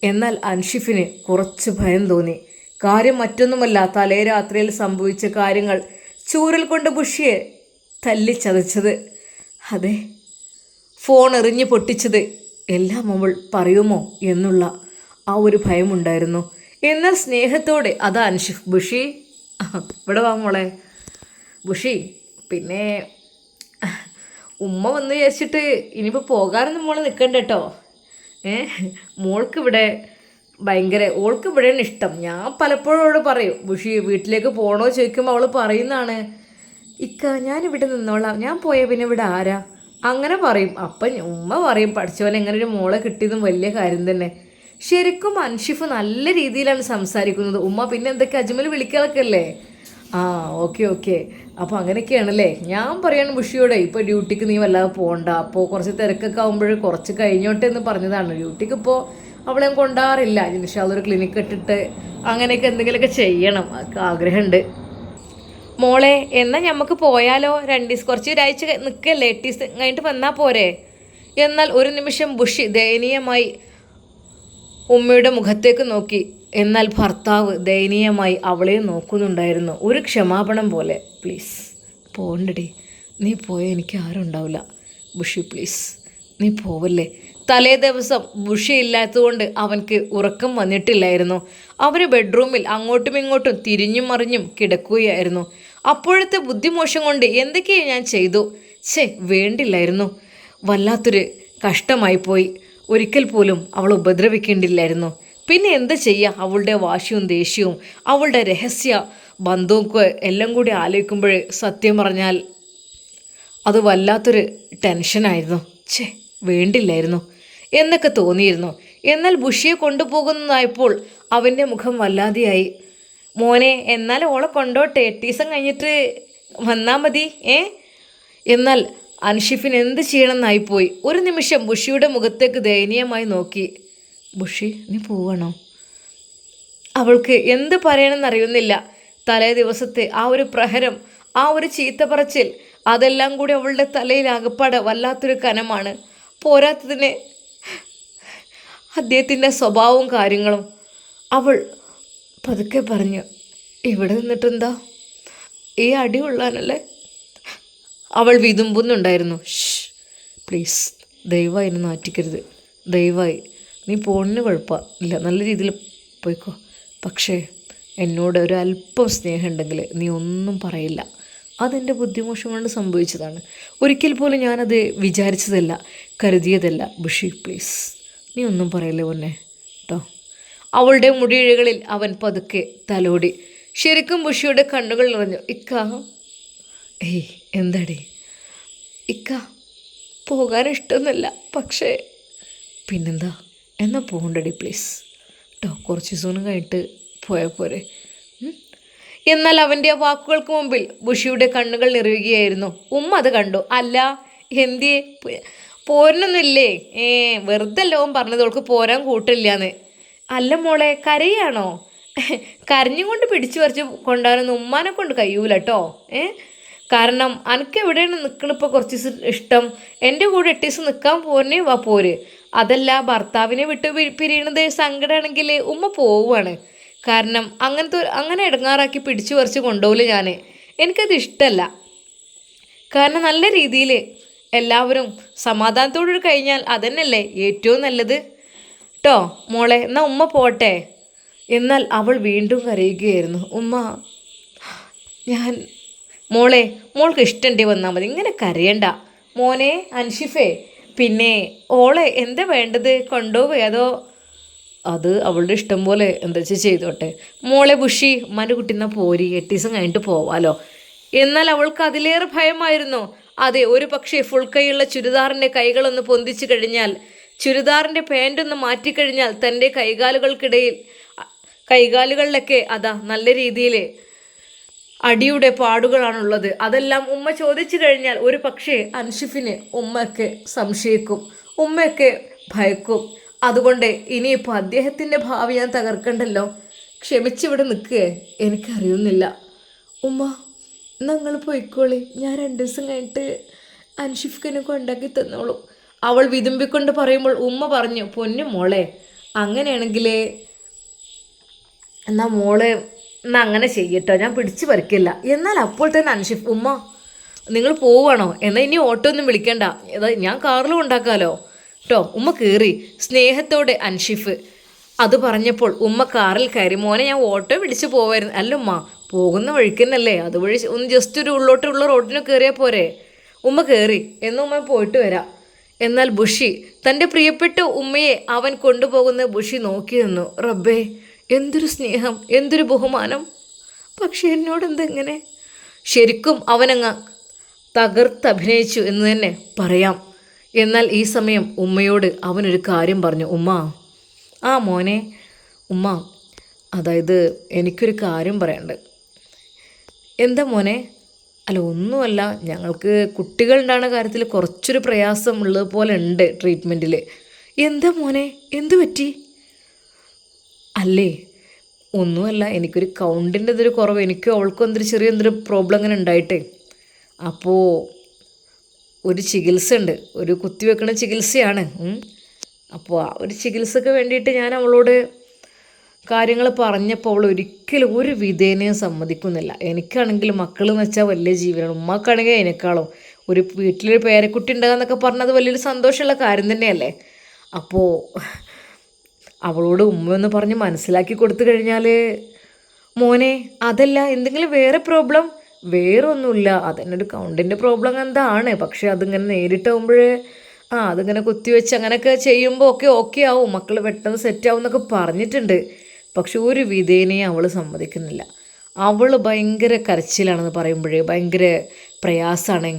എന്നാൽ അൻഷിഫിന് കുറച്ച് ഭയം തോന്നി. കാര്യം മറ്റൊന്നുമല്ല, തലേ രാത്രിയിൽ സംഭവിച്ച കാര്യങ്ങൾ ചൂരൽ കൊണ്ട് ബുഷിയെ തല്ലിച്ചതച്ചത്. അതെ, ഫോൺ എറിഞ്ഞ് പൊട്ടിച്ചത് എല്ലാം അവൾ പറയുമോ എന്നുള്ള ആ ഒരു ഭയമുണ്ടായിരുന്നു. എന്നാൽ സ്നേഹത്തോടെ അതാ അൻഷിഫ്. ബുഷി ഇവിടെ വാ മോളെ. ബുഷി, പിന്നെ ഉമ്മ വന്ന് വിചാരിച്ചിട്ട് ഇനിയിപ്പോൾ പോകാനൊന്നും മോളെ നിൽക്കണ്ട കേട്ടോ. മോൾക്കിവിടെ ഓൾക്ക് ഇവിടെയാണ് ഇഷ്ടം. ഞാൻ പലപ്പോഴും അവളോട് പറയും, ബുഷി വീട്ടിലേക്ക് പോകണോ ചോദിക്കുമ്പോൾ അവൾ പറയുന്നതാണ്, ഞാനിവിടെ നിന്നോളാം, ഞാൻ പോയാൽ പിന്നെ ഇവിടെ ആരാ, അങ്ങനെ പറയും. അപ്പം ഉമ്മ പറയും, പഠിച്ചവൻ എങ്ങനെ ഒരു മോളെ കിട്ടിയതും വലിയ കാര്യം തന്നെ. ശരിക്കും അൻഷിഫ് നല്ല രീതിയിലാണ് സംസാരിക്കുന്നത്. ഉമ്മ പിന്നെ എന്തൊക്കെ അജ്മൽ വിളിക്കാതൊക്കെ അല്ലേ? ഓക്കെ. അപ്പോൾ അങ്ങനെയൊക്കെയാണല്ലേ. ഞാൻ പറയാണ് ബുഷിയോടെ, ഇപ്പോൾ ഡ്യൂട്ടിക്ക് നീ വല്ലാതെ പോകണ്ട, അപ്പോൾ കുറച്ച് തിരക്കൊക്കെ ആകുമ്പോൾ കുറച്ച് കഴിഞ്ഞോട്ടെ എന്ന് പറഞ്ഞതാണ്. ഡ്യൂട്ടിക്ക് ഇപ്പോൾ അവളെ കൊണ്ടാറില്ല. ഇൻഷാല്ലാ ഒരു ക്ലിനിക്ക് ഇട്ടിട്ട് അങ്ങനെയൊക്കെ എന്തെങ്കിലുമൊക്കെ ചെയ്യണം, ആഗ്രഹമുണ്ട്. മോളെ, എന്നാൽ നമുക്ക് പോയാലോ? 2 ദിവസം, കുറച്ച് ഒരാഴ്ച നിൽക്കല്ലേ, 8 ദിവസം കഴിഞ്ഞിട്ട് വന്നാൽ പോരെ? എന്നാൽ ഒരു നിമിഷം ബുഷി ദയനീയമായി ഉമ്മയുടെ മുഖത്തേക്ക് നോക്കി. എന്നാൽ ഭർത്താവ് ദയനീയമായി അവളെ നോക്കുന്നുണ്ടായിരുന്നു, ഒരു ക്ഷമാപണം പോലെ. പ്ലീസ് പോണ്ടടി, നീ പോയാൽ എനിക്ക് ആരും ഉണ്ടാവില്ല. ബുഷി പ്ലീസ് നീ പോവല്ലേ. തലേ ദിവസം ബുഷി ഇല്ലാത്തതുകൊണ്ട് അവൻക്ക് ഉറക്കം വന്നിട്ടില്ലായിരുന്നു. അവന് ബെഡ്റൂമിൽ അങ്ങോട്ടും ഇങ്ങോട്ടും തിരിഞ്ഞും മറിഞ്ഞും കിടക്കുകയായിരുന്നു. അപ്പോഴത്തെ ബുദ്ധിമോശം കൊണ്ട് എന്തൊക്കെയാണ് ഞാൻ ചെയ്തു? വേണ്ടില്ലായിരുന്നു. വല്ലാത്തൊരു കഷ്ടമായിപ്പോയി. ഒരിക്കൽ പോലും അവൾ ഉപദ്രവിക്കേണ്ടില്ലായിരുന്നു. പിന്നെ എന്താ ചെയ്യുക? അവളുടെ വാശിയും ദേഷ്യവും അവളുടെ രഹസ്യ ബന്ധവും എല്ലാം കൂടി ആലോചിക്കുമ്പോൾ സത്യം പറഞ്ഞാൽ അത് വല്ലാത്തൊരു ടെൻഷനായിരുന്നു. വേണ്ടില്ലായിരുന്നു എന്നൊക്കെ തോന്നിയിരുന്നു. എന്നാൽ ബുഷിയെ കൊണ്ടുപോകുന്നതായപ്പോൾ അവൻ്റെ മുഖം വല്ലാതെയായി. മോനെ, എന്നാൽ ഓളെ കൊണ്ടോട്ടെ, 8 ദിവസം കഴിഞ്ഞിട്ട് വന്നാൽ മതി. എന്നാൽ അൻഷിഫിന് എന്ത് ചെയ്യണമെന്നായിപ്പോയി. ഒരു നിമിഷം ബുഷിയുടെ മുഖത്തേക്ക് ദയനീയമായി നോക്കി. ബുഷി നീ പോവണോ? അവൾക്ക് എന്ത് പറയണമെന്നറിയുന്നില്ല. തലേ ദിവസത്തെ ആ ഒരു പ്രഹരം, ആ ഒരു ചീത്ത പറച്ചിൽ, അതെല്ലാം കൂടി അവളുടെ തലയിൽ ആകപ്പാടെ വല്ലാത്തൊരു കനമാണ്. പോരാത്തതിന് അദ്ദേഹത്തിൻ്റെ സ്വഭാവവും കാര്യങ്ങളും. അവൾ പതുക്കെ പറഞ്ഞു, ഇവിടെ നിന്നിട്ടെന്താ, ഈ അടി കൊള്ളാനല്ലേ? അവൾ വിതുമ്പുന്നുണ്ടായിരുന്നു. പ്ലീസ്, ദയവായി എന്നെ നാറ്റിക്കരുത്, ദയവായി. നീ പോണിന് കുഴപ്പമില്ല, നല്ല രീതിയിൽ പോയിക്കോ. പക്ഷേ എന്നോട് ഒരല്പം സ്നേഹമുണ്ടെങ്കിൽ നീ ഒന്നും പറയില്ല. അതെൻ്റെ ബുദ്ധിമോശം കൊണ്ട് സംഭവിച്ചതാണ്. ഒരിക്കൽ പോലും ഞാനത് വിചാരിച്ചതല്ല, കരുതിയതല്ല. ബുഷി പ്ലീസ്, നീ ഒന്നും പറയില്ലേ പൊന്നെ കേട്ടോ. അവളുടെ മുടിയിഴകളിൽ അവൻ പതുക്കെ തലോടി. ശരിക്കും ബുഷിയുടെ കണ്ണുകൾ നിറഞ്ഞു. ഇക്ക, ഏയ് എന്താടി ഇക്ക, പോകാൻ ഇഷ്ടമൊന്നുമില്ല, പക്ഷേ പിന്നെന്താ, എന്നാൽ പോകണ്ടടി പ്ലീസ് കേട്ടോ. കുറച്ച് ദിവസം കഴിഞ്ഞിട്ട് പോയാൽ പോരെ. എന്നാൽ അവൻ്റെ ആ വാക്കുകൾക്ക് മുമ്പിൽ ബുഷിയുടെ കണ്ണുകൾ നിറയുകയായിരുന്നു. ഉമ്മ അത് കണ്ടു. അല്ല, എന്തിയെ പോരനൊന്നുമില്ലേ? വെറുതെ അല്ല പറഞ്ഞത് അവൾക്ക് പോരാൻ കൂട്ടില്ലാന്ന്. അല്ല മോളെ, കരയാണോ? കരഞ്ഞും കൊണ്ട് പിടിച്ചു പറിച്ച് കൊണ്ടുവരുന്ന ഉമ്മാനെ കൊണ്ട് കഴിയൂല കേട്ടോ. കാരണം എനിക്ക് എവിടെയാണ് നിൽക്കണിപ്പോൾ കുറച്ച് ദിവസം ഇഷ്ടം. എൻ്റെ കൂടെ 8 ദിവസം നിൽക്കാൻ പോരേ വാ പോര്. അതല്ല, ഭർത്താവിനെ വിട്ട് പിരിയണത് സങ്കടമാണെങ്കിൽ ഉമ്മ പോവുകയാണ്. കാരണം അങ്ങനെ ഇടങ്ങാറാക്കി പിടിച്ചു പറിച്ച് കൊണ്ടുപോകില്ല ഞാൻ. എനിക്കത് ഇഷ്ടമല്ല. കാരണം നല്ല രീതിയിൽ എല്ലാവരും സമാധാനത്തോടു കഴിഞ്ഞാൽ അതന്നെയല്ലേ ഏറ്റവും നല്ലത് കേട്ടോ മോളെ. എന്നാൽ ഉമ്മ പോട്ടെ. എന്നാൽ അവൾ വീണ്ടും കരയുകയായിരുന്നു. ഉമ്മ, മോൾക്ക് ഇഷ്ടമുണ്ടേ വന്നാൽ മതി, ഇങ്ങനെ കരയണ്ട. മോനെ അൻഷിഫേ, പിന്നെ ഓളെ എന്താ വേണ്ടത്, കൊണ്ടുപോവുക അതോ? അത് അവളുടെ ഇഷ്ടം പോലെ എന്താ വെച്ചാൽ ചെയ്തോട്ടെ. മോളെ ബുഷി, ഉമ്മാൻ്റെ കുട്ടീന്നാ പോരി, 8 ദിവസം കഴിഞ്ഞിട്ട് പോവാലോ. എന്നാൽ അവൾക്ക് അതിലേറെ ഭയമായിരുന്നു. അതെ, ഒരു പക്ഷേ ഫുൾ കൈയുള്ള ചുരിദാറിൻ്റെ കൈകളൊന്ന് പൊന്തിച്ചു കഴിഞ്ഞാൽ, ചുരിദാറിൻ്റെ പാൻറ്റൊന്ന് മാറ്റിക്കഴിഞ്ഞാൽ തൻ്റെ കൈകാലുകളിലൊക്കെ അതാ നല്ല രീതിയിൽ അടിയുടെ പാടുകളാണുള്ളത്. അതെല്ലാം ഉമ്മ ചോദിച്ചു കഴിഞ്ഞാൽ ഒരു പക്ഷേ അൻഷിഫിന് ഉമ്മയൊക്കെ സംശയിക്കും, ഉമ്മയൊക്കെ ഭയക്കും. അതുകൊണ്ട് ഇനിയിപ്പോൾ അദ്ദേഹത്തിൻ്റെ ഭാവി ഞാൻ തകർക്കണ്ടല്ലോ. ക്ഷമിച്ചിവിടെ നിൽക്കുകയെ, എനിക്കറിയുന്നില്ല. ഉമ്മ, നിങ്ങൾ പോയിക്കോളി, ഞാൻ 2 ദിവസം കഴിഞ്ഞിട്ട് അൻഷിഫിനെ കൊണ്ടാക്കി തന്നോളൂ. അവൾ വിതുമ്പിക്കൊണ്ട് പറയുമ്പോൾ ഉമ്മ പറഞ്ഞു, പൊന്നു മോളെ, അങ്ങനെയാണെങ്കിൽ എന്നാൽ മോളെ എന്നാൽ അങ്ങനെ ചെയ്യട്ടോ, ഞാൻ പിടിച്ചു പറിക്കില്ല. എന്നാൽ അപ്പോൾ തന്നെ അൻഷിഫ്, ഉമ്മ നിങ്ങൾ പോവുകയാണോ? എന്നാൽ ഇനി ഓട്ടോ ഒന്നും വിളിക്കണ്ട, ഞാൻ കാറിലും ഉണ്ടാക്കാമല്ലോ കേട്ടോ. ഉമ്മ കയറി സ്നേഹത്തോടെ അൻഷിഫ് അത് പറഞ്ഞപ്പോൾ ഉമ്മ കാറിൽ കയറി. മോനെ, ഞാൻ ഓട്ടോ പിടിച്ച് പോവായിരുന്നു. അല്ല ഉമ്മ, പോകുന്ന വഴിക്കന്നല്ലേ, അതുവഴി ഒന്ന് ജസ്റ്റ് ഒരു ഉള്ളോട്ടുള്ള റോഡിന് കയറിയാൽ പോരെ. ഉമ്മ കയറി, എന്ന് ഉമ്മ പോയിട്ട് വരാം. എന്നാൽ ബുഷി തൻ്റെ പ്രിയപ്പെട്ട ഉമ്മയെ അവൻ കൊണ്ടുപോകുന്ന ബുഷി നോക്കി നിന്നു. റബ്ബേ, എന്തൊരു സ്നേഹം, എന്തൊരു ബഹുമാനം. പക്ഷെ എന്നോടെന്തെങ്ങനെ? ശരിക്കും അവനങ്ങ് തകർത്തഭിനയിച്ചു എന്ന് തന്നെ പറയാം. എന്നാൽ ഈ സമയം ഉമ്മയോട് അവനൊരു കാര്യം പറഞ്ഞു. ഉമ്മ, ആ മോനെ, ഉമ്മ, അതായത് എനിക്കൊരു കാര്യം പറയാനുണ്ട്. എന്താ മോനെ? അല്ല, ഒന്നുമല്ല, ഞങ്ങൾക്ക് കുട്ടികളുണ്ടാകുന്ന കാര്യത്തിൽ കുറച്ചൊരു പ്രയാസം ഉള്ളത് പോലെ ഉണ്ട് ട്രീറ്റ്മെൻറ്റിൽ. എന്താ മോനെ, എന്തു പറ്റി? അല്ലേ, ഒന്നുമല്ല, എനിക്കൊരു കൗണ്ടിൻ്റെ ഇതൊരു കുറവ്, എനിക്കും അവൾക്കും ചെറിയൊരു പ്രോബ്ലം അങ്ങനെ ഉണ്ടായിട്ടേ. അപ്പോൾ ഒരു ചികിത്സ ഉണ്ട്, ഒരു കുത്തിവെക്കണ ചികിത്സയാണ്. അപ്പോൾ ആ ഒരു ചികിത്സക്ക് വേണ്ടിയിട്ട് ഞാൻ അവളോട് കാര്യങ്ങൾ പറഞ്ഞപ്പോൾ അവൾ ഒരിക്കലും ഒരു വിധേനയും സമ്മതിക്കുന്നില്ല. എനിക്കാണെങ്കിൽ മക്കളെന്ന് വെച്ചാൽ വലിയ ജീവനാണ്, ഉമ്മക്കാണെങ്കിൽ അതിനേക്കാളും. ഒരു വീട്ടിലൊരു പേരക്കുട്ടി ഉണ്ടാകാന്നൊക്കെ പറഞ്ഞത് വലിയൊരു സന്തോഷമുള്ള കാര്യം തന്നെയല്ലേ. അപ്പോൾ അവളോട് ഉമ്മയെന്ന് പറഞ്ഞ് മനസ്സിലാക്കി കൊടുത്തു കഴിഞ്ഞാൽ, മോനെ അതല്ല, എന്തെങ്കിലും വേറെ പ്രോബ്ലം? വേറെ ഒന്നുമില്ല, അതന്നെ ഒരു കൗണ്ടിൻ്റെ പ്രോബ്ലം എന്താണ്. പക്ഷേ അതിങ്ങനെ നേരിട്ടാവുമ്പോഴേ അതിങ്ങനെ കുത്തിവെച്ച് അങ്ങനെയൊക്കെ ചെയ്യുമ്പോൾ ഓക്കെ ആവും, മക്കൾ പെട്ടെന്ന് സെറ്റാവും എന്നൊക്കെ പറഞ്ഞിട്ടുണ്ട്. പക്ഷെ ഒരു വിധേനയും അവൾ സമ്മതിക്കുന്നില്ല. അവൾ ഭയങ്കര കരച്ചിലാണെന്ന് പറയുമ്പോഴേ ഭയങ്കര പ്രയാസമാണ്.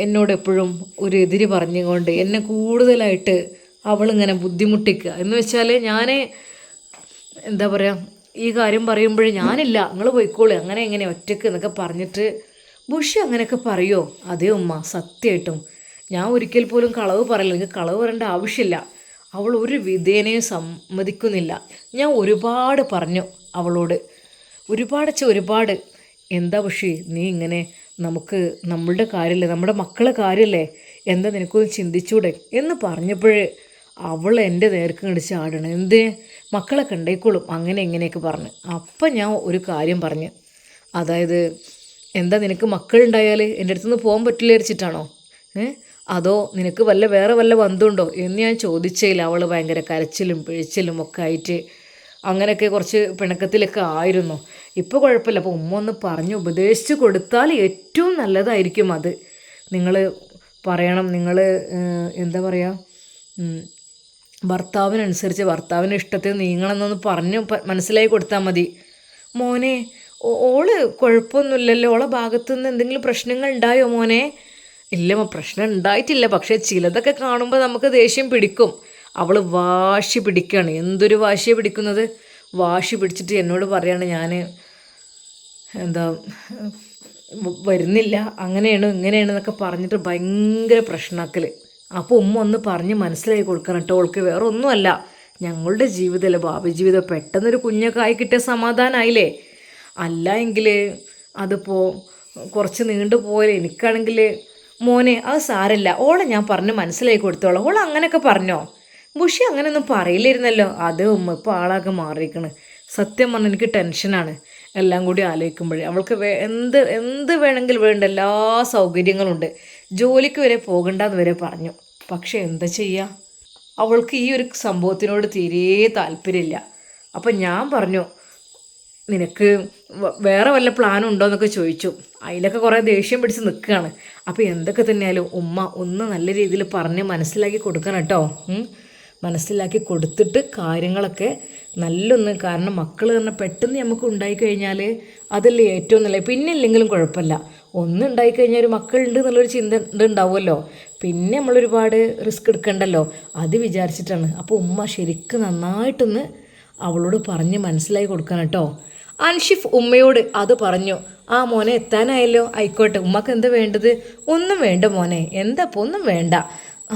എന്നോടെപ്പോഴും ഒരു എതിര് പറഞ്ഞുകൊണ്ട് എന്നെ കൂടുതലായിട്ട് അവളിങ്ങനെ ബുദ്ധിമുട്ടിക്കുക. എന്ന് വെച്ചാൽ ഞാൻ എന്താ പറയുക, ഈ കാര്യം പറയുമ്പോഴേ ഞാനില്ല, നിങ്ങൾ പോയിക്കോളൂ, അങ്ങനെ എങ്ങനെ ഒറ്റയ്ക്ക് എന്നൊക്കെ പറഞ്ഞിട്ട് ബുഷി അങ്ങനെയൊക്കെ പറയുമോ? അതേ ഉമ്മ, സത്യമായിട്ടും ഞാൻ ഒരിക്കൽ പോലും കളവ് പറയില്ല, എനിക്ക് കളവ് പറയേണ്ട ആവശ്യമില്ല. അവൾ ഒരു വിധേനയും സമ്മതിക്കുന്നില്ല. ഞാൻ ഒരുപാട് പറഞ്ഞു അവളോട്, ഒരുപാട്. എന്താ ബുഷി നീ ഇങ്ങനെ നമുക്ക് നമ്മളുടെ കാര്യമല്ലേ, നമ്മുടെ മക്കളെ കാര്യമല്ലേ, എന്താ നിനക്കൊന്ന് ചിന്തിച്ചൂടെ എന്ന് പറഞ്ഞപ്പോഴേ അവൾ എൻ്റെ നേർക്ക് കണ്ട് ചാടണം. എന്ത് മക്കളൊക്കെ ഉണ്ടായിക്കോളും അങ്ങനെ ഇങ്ങനെയൊക്കെ പറഞ്ഞ്. അപ്പം ഞാൻ ഒരു കാര്യം പറഞ്ഞ്, അതായത് എന്താ നിനക്ക് മക്കളുണ്ടായാൽ എൻ്റെ അടുത്തുനിന്ന് പോകാൻ പറ്റില്ല വിചാരിച്ചിട്ടാണോ? അതോ നിനക്ക് വേറെ വല്ല ബന്ധമുണ്ടോ എന്ന് ഞാൻ ചോദിച്ചതിൽ അവൾ ഭയങ്കര കരച്ചിലും പിഴിച്ചിലും ഒക്കെ ആയിട്ട് അങ്ങനെയൊക്കെ കുറച്ച് പിണക്കത്തിലൊക്കെ ആയിരുന്നു. ഇപ്പോൾ കുഴപ്പമില്ല. അപ്പോൾ ഉമ്മ ഒന്ന് പറഞ്ഞ് ഉപദേശിച്ച് കൊടുത്താൽ ഏറ്റവും നല്ലതായിരിക്കും. അത് നിങ്ങൾ പറയണം, നിങ്ങൾ എന്താ പറയുക, ഭർത്താവിനനുസരിച്ച് ഭർത്താവിൻ്റെ ഇഷ്ടത്തിൽ നീങ്ങണമെന്നൊന്ന് പറഞ്ഞ് മനസ്സിലാക്കി കൊടുത്താൽ മതി. മോനെ ഓള് കുഴപ്പമൊന്നുമില്ലല്ലോ, ഓളെ ഭാഗത്തുനിന്ന് എന്തെങ്കിലും പ്രശ്നങ്ങൾ ഉണ്ടായോ മോനെ? ഇല്ല പ്രശ്നം ഉണ്ടായിട്ടില്ല, പക്ഷേ ചിലതൊക്കെ കാണുമ്പോൾ നമുക്ക് ദേഷ്യം പിടിക്കും. അവൾ വാശി പിടിക്കുകയാണ്. എന്തൊരു വാശിയാണ് പിടിക്കുന്നത്! വാശി പിടിച്ചിട്ട് എന്നോട് പറയാണ്, ഞാൻ എന്താ വരുന്നില്ല, അങ്ങനെയാണ് ഇങ്ങനെയാണ് എന്നൊക്കെ പറഞ്ഞിട്ട് ഭയങ്കര പ്രശ്നമാക്കൽ. അപ്പോൾ ഉമ്മ ഒന്ന് പറഞ്ഞ് മനസ്സിലാക്കി കൊടുക്കണം കേട്ടോ. അവൾക്ക് വേറെ ഒന്നുമല്ല, ഞങ്ങളുടെ ജീവിതമല്ലേ ഭാവി ജീവിതം, പെട്ടെന്നൊരു കുഞ്ഞൊക്കെ ആയി കിട്ടിയ സമാധാനമായില്ലേ. അല്ല എങ്കിൽ അതിപ്പോൾ കുറച്ച് നീണ്ടു പോയാലേ. എനിക്കാണെങ്കിൽ മോനെ അത് സാരമില്ല, ഓളെ ഞാൻ പറഞ്ഞ് മനസ്സിലാക്കി കൊടുത്തോളാം. ഓൾ അങ്ങനെയൊക്കെ പറഞ്ഞോ? ബുഷി അങ്ങനെയൊന്നും പറയില്ലായിരുന്നല്ലോ. അത് ഉമ്മ ഇപ്പോൾ ആളാകെ മാറിയിരിക്കണ്. സത്യം പറഞ്ഞാൽ എനിക്ക് ടെൻഷനാണ് എല്ലാം കൂടി ആലോചിക്കുമ്പോഴേ. അവൾക്ക് എന്ത് വേണമെങ്കിലും വേണ്ട എല്ലാ സൗകര്യങ്ങളുണ്ട്, ജോലിക്ക് വരെ പോകണ്ടെന്ന് വരെ പറഞ്ഞു. പക്ഷെ എന്താ ചെയ്യുക, അവൾക്ക് ഈ ഒരു സംഭവത്തിനോട് തീരെ താല്പര്യമില്ല. അപ്പം ഞാൻ പറഞ്ഞു, നിനക്ക് വേറെ വല്ല പ്ലാനും ഉണ്ടോ എന്നൊക്കെ ചോദിച്ചു. അതിലൊക്കെ കുറേ ദേഷ്യം പിടിച്ച് നിൽക്കുകയാണ്. അപ്പോൾ എന്തൊക്കെ തന്നെയാലും ഉമ്മ ഒന്ന് നല്ല രീതിയിൽ പറഞ്ഞ് മനസ്സിലാക്കി കൊടുക്കണം കേട്ടോ. മനസ്സിലാക്കി കൊടുത്തിട്ട് കാര്യങ്ങളൊക്കെ നല്ലൊന്ന്, കാരണം മക്കൾ പറഞ്ഞാൽ പെട്ടെന്ന് നമുക്ക് ഉണ്ടായിക്കഴിഞ്ഞാൽ അതല്ലേ ഏറ്റവും നല്ല. പിന്നെ ഇല്ലെങ്കിലും കുഴപ്പമില്ല, ഒന്ന് ഉണ്ടായിക്കഴിഞ്ഞാൽ ഒരു മക്കളുണ്ട് എന്നുള്ളൊരു ചിന്ത ഉണ്ടാവുമല്ലോ, പിന്നെ നമ്മളൊരുപാട് റിസ്ക് എടുക്കണ്ടല്ലോ, അത് വിചാരിച്ചിട്ടാണ്. അപ്പോൾ ഉമ്മ ശരിക്കും നന്നായിട്ടൊന്ന് അവളോട് പറഞ്ഞ് മനസ്സിലാക്കി കൊടുക്കണം കേട്ടോ. അൻഷിഫ് ഉമ്മയോട് അത് പറഞ്ഞു. ആ മോനെ എത്താനായല്ലോ, ആയിക്കോട്ടെ, ഉമ്മക്ക് എന്താ വേണ്ടത്? ഒന്നും വേണ്ട മോനെ, എന്താ ഇപ്പോൾ ഒന്നും വേണ്ട. ആ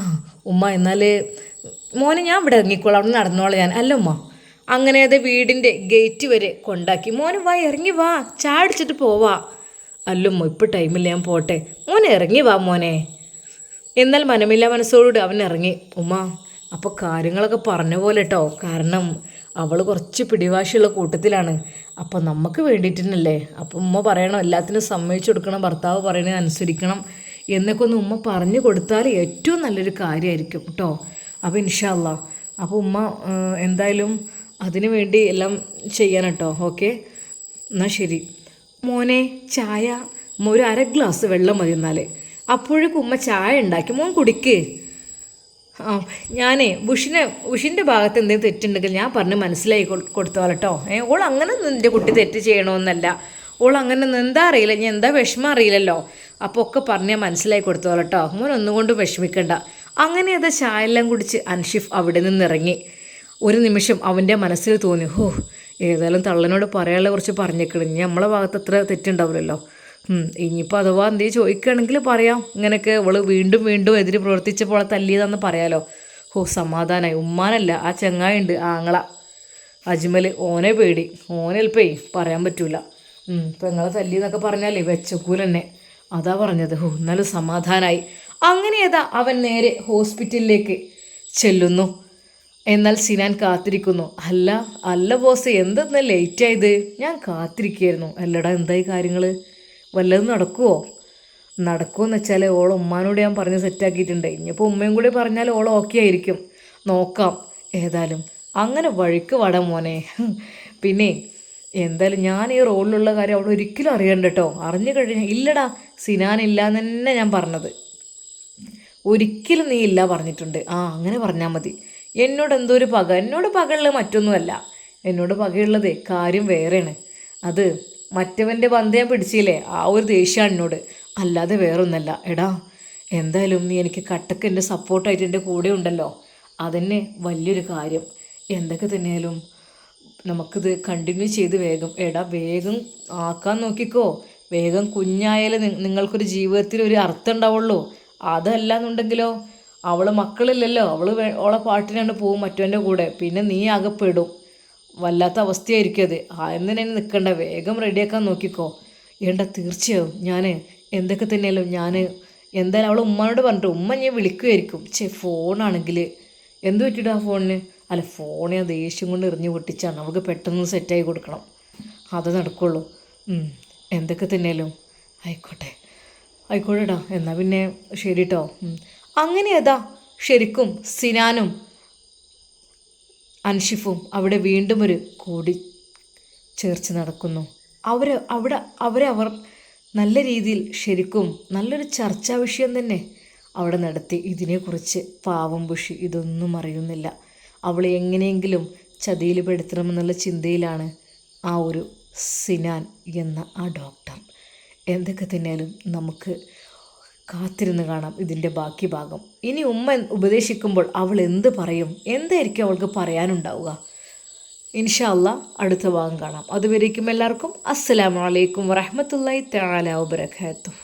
ഉമ്മ എന്നാൽ മോനെ ഞാൻ ഇവിടെ ഇറങ്ങിക്കോളാം, അവിടെ നടന്നോളാം ഞാൻ. അല്ല ഉമ്മ, അങ്ങനെ അത് വീടിൻ്റെ ഗേറ്റ് വരെ കൊണ്ടാക്കി. മോനെ വാ, ഇറങ്ങി വാ, ചാടിച്ചിട്ട് പോവാ. അല്ലുമ്മ ഇപ്പോൾ ടൈമില്ല, ഞാൻ പോട്ടെ. മോനെ ഇറങ്ങി വാ മോനെ. എന്നാൽ മനമില്ല മനസ്സോടുകൂടി അവൻ ഇറങ്ങി. ഉമ്മ അപ്പോൾ കാര്യങ്ങളൊക്കെ പറഞ്ഞ പോലെ കേട്ടോ, കാരണം അവൾ കുറച്ച് പിടിവാശിയുള്ള കൂട്ടത്തിലാണ്. അപ്പോൾ നമുക്ക് വേണ്ടിയിട്ടല്ലേ. അപ്പോൾ ഉമ്മ പറയണം എല്ലാത്തിനും സമ്മതിച്ചു കൊടുക്കണം, ഭർത്താവ് പറയണത് അനുസരിക്കണം എന്നൊക്കെ ഒന്ന് ഉമ്മ പറഞ്ഞു കൊടുത്താൽ ഏറ്റവും നല്ലൊരു കാര്യമായിരിക്കും കേട്ടോ. അപ്പോൾ ഇൻഷാ അല്ലാ, അപ്പോൾ ഉമ്മ എന്തായാലും അതിനു വേണ്ടി എല്ലാം ചെയ്യാൻ കേട്ടോ. ഓക്കെ, എന്നാൽ ശരി. മോനെ ചായ, ഒരു അര ഗ്ലാസ് വെള്ളം മതി എന്നാൽ. അപ്പോഴേക്കും ഉമ്മ ചായ ഉണ്ടാക്കി, മോൻ കുടിക്ക്. ആ ഞാനേ ബുഷിൻ്റെ ഭാഗത്ത് എന്തെങ്കിലും തെറ്റുണ്ടെങ്കിൽ ഞാൻ പറഞ്ഞ് മനസ്സിലാക്കി കൊടുത്തോളാം കേട്ടോ. ഓൾ അങ്ങനെ നിൻ്റെ കുട്ടി തെറ്റ് ചെയ്യണമെന്നല്ല, ഓൾ അങ്ങനെ എന്താ അറിയില്ല, ഞാൻ എന്താ വിഷമം അറിയില്ലല്ലോ, അപ്പോൾ ഒക്കെ പറഞ്ഞാൽ മനസ്സിലാക്കി കൊടുത്തോളാം കേട്ടോ. മോൻ ഒന്നുകൊണ്ടും വിഷമിക്കണ്ട. അങ്ങനെ അത് ചായ എല്ലാം കുടിച്ച് അൻഷിഫ് അവിടെ നിന്നിറങ്ങി. ഒരു നിമിഷം അവൻ്റെ മനസ്സിൽ തോന്നി, ഹോ ഏതായാലും തള്ളനോട് പറയാനുള്ള കുറച്ച് പറഞ്ഞേക്കണം, ഇനി നമ്മളെ ഭാഗത്ത് അത്ര തെറ്റുണ്ടാവില്ലല്ലോ. ഇനിയിപ്പോൾ അഥവാ എന്തെങ്കിലും ചോദിക്കുകയാണെങ്കിൽ പറയാം, ഇങ്ങനെയൊക്കെ അവൾ വീണ്ടും വീണ്ടും എതിര് പ്രവർത്തിച്ചപ്പോൾ തല്ലിയതാണെന്ന് പറയാലോ. ഹോ സമാധാനമായി. ഉമ്മാനല്ല, ആ ചങ്ങായുണ്ട് ആങ്ങള അജ്മൽ, ഓനെ പേടി, ഓനെൽപ്പേ പറയാൻ പറ്റൂല. ഇപ്പം നിങ്ങളെ തല്ലിയെന്നൊക്കെ പറഞ്ഞാലേ വെച്ചക്കൂലെന്നെ, അതാ പറഞ്ഞത്. ഹോ എന്നാലും സമാധാനമായി. അങ്ങനെ ഏതാ അവൻ നേരെ ഹോസ്പിറ്റലിലേക്ക് ചെല്ലുന്നു. എന്നാൽ സിനാൻ കാത്തിരിക്കുന്നു. അല്ല ബോസ്, എന്തെന്ന് ലേറ്റായത്? ഞാൻ കാത്തിരിക്കുകയായിരുന്നു. അല്ലടാ എന്തായി കാര്യങ്ങൾ, വല്ലതും നടക്കുമെന്ന് വെച്ചാൽ ഓളെ ഉമ്മാനോട് ഞാൻ പറഞ്ഞ് സെറ്റാക്കിയിട്ടുണ്ട്. ഇനിയിപ്പോൾ ഉമ്മയും കൂടി പറഞ്ഞാൽ ഓൾ ഓക്കെ ആയിരിക്കും, നോക്കാം. ഏതായാലും അങ്ങനെ വഴിക്ക് വട മോനെ. പിന്നെ എന്തായാലും ഞാൻ ഈ റോളിലുള്ള കാര്യം അവൾ ഒരിക്കലും അറിയണ്ട കേട്ടോ. അറിഞ്ഞു കഴിഞ്ഞാൽ ഇല്ലടാ സിനാൻ ഇല്ല എന്ന് തന്നെ ഞാൻ പറഞ്ഞത്, ഒരിക്കലും നീ ഇല്ല പറഞ്ഞിട്ടുണ്ട്. അങ്ങനെ പറഞ്ഞാൽ മതി. എന്നോട് എന്തോ ഒരു പക, എന്നോട് പകയുള്ളത് മറ്റൊന്നുമല്ല, എന്നോട് പകയുള്ളത് കാര്യം വേറെയാണ്. അത് മറ്റവൻ്റെ ബന്ധം ഞാൻ പിടിച്ചില്ലേ, ആ ഒരു ദേഷ്യമാണ് എന്നോട്, അല്ലാതെ വേറൊന്നല്ല. എടാ എന്തായാലും നീ എനിക്ക് കട്ടക്ക് എൻ്റെ സപ്പോർട്ടായിട്ട് എൻ്റെ കൂടെ ഉണ്ടല്ലോ, അതന്നെ വലിയൊരു കാര്യം. എന്തൊക്കെ തന്നെയാലും നമുക്കിത് കണ്ടിന്യൂ ചെയ്ത് വേഗം ആക്കാൻ നോക്കിക്കോ. വേഗം കുഞ്ഞായാലും നിങ്ങൾക്കൊരു ജീവിതത്തിൽ ഒരു അർത്ഥം ഉണ്ടാവുള്ളൂ. അതല്ല എന്നുണ്ടെങ്കിലോ അവൾ മക്കളില്ലല്ലോ, ഓളെ പാട്ടിനാണ് പോവും മറ്റവൻ്റെ കൂടെ, പിന്നെ നീ അകപ്പെടും. വല്ലാത്ത അവസ്ഥയായിരിക്കും അത്. എന്തിനു നിൽക്കണ്ട, വേഗം റെഡിയാക്കാൻ നോക്കിക്കോ. തീർച്ചയായും ഞാൻ എന്തൊക്കെ തന്നെയാലും ഞാൻ എന്തായാലും അവൾ ഉമ്മയോട് പറഞ്ഞിട്ട് ഉമ്മ ഞാൻ വിളിക്കുമായിരിക്കും. ഫോണാണെങ്കിൽ എന്ത് പറ്റിയിട്ട് ആ ഫോണിന്? അല്ല, ഫോൺ ഞാൻ ദേഷ്യം കൊണ്ട് എറിഞ്ഞു പൊട്ടിച്ചാണ്. അവൾക്ക് പെട്ടെന്ന് സെറ്റായി കൊടുക്കണം, അത് നടക്കുള്ളൂ. എന്തൊക്കെ തന്നെയാലും ആയിക്കോട്ടെ ആയിക്കോട്ടെടാ, എന്നാൽ പിന്നെ ശരി കേട്ടോ. അങ്ങനെ അതാ ശരിക്കും സിനാനും അൻഷിഫും അവിടെ വീണ്ടും ഒരു കൂടി ചേർച്ച് നടക്കുന്നു. അവർ നല്ല രീതിയിൽ ശരിക്കും നല്ലൊരു ചർച്ചാ വിഷയം തന്നെ അവിടെ നടത്തി. ഇതിനെക്കുറിച്ച് പാവം ബുഷി ഇതൊന്നും അറിയുന്നില്ല. അവളെ എങ്ങനെയെങ്കിലും ചതിയിൽ പെടുത്തണമെന്നുള്ള ചിന്തയിലാണ് ആ ഒരു സിനാൻ എന്ന ആ ഡോക്ടർ. എന്തൊക്കെ തന്നെയാലും നമുക്ക് കാത്തിരുന്ന് കാണാം ഇതിൻ്റെ ബാക്കി ഭാഗം. ഇനി ഉമ്മ ഉപദേശിക്കുമ്പോൾ അവൾ എന്ത് പറയും? എന്തായിരിക്കും അവൾക്ക് പറയാനുണ്ടാവുക? ഇൻഷാ അല്ലാഹ് അടുത്ത ഭാഗം കാണാം. അതുവരേക്കും എല്ലാവർക്കും അസ്സലാമു അലൈക്കും വറഹ്മത്തുള്ളാഹി തആല വബറകാതുഹു.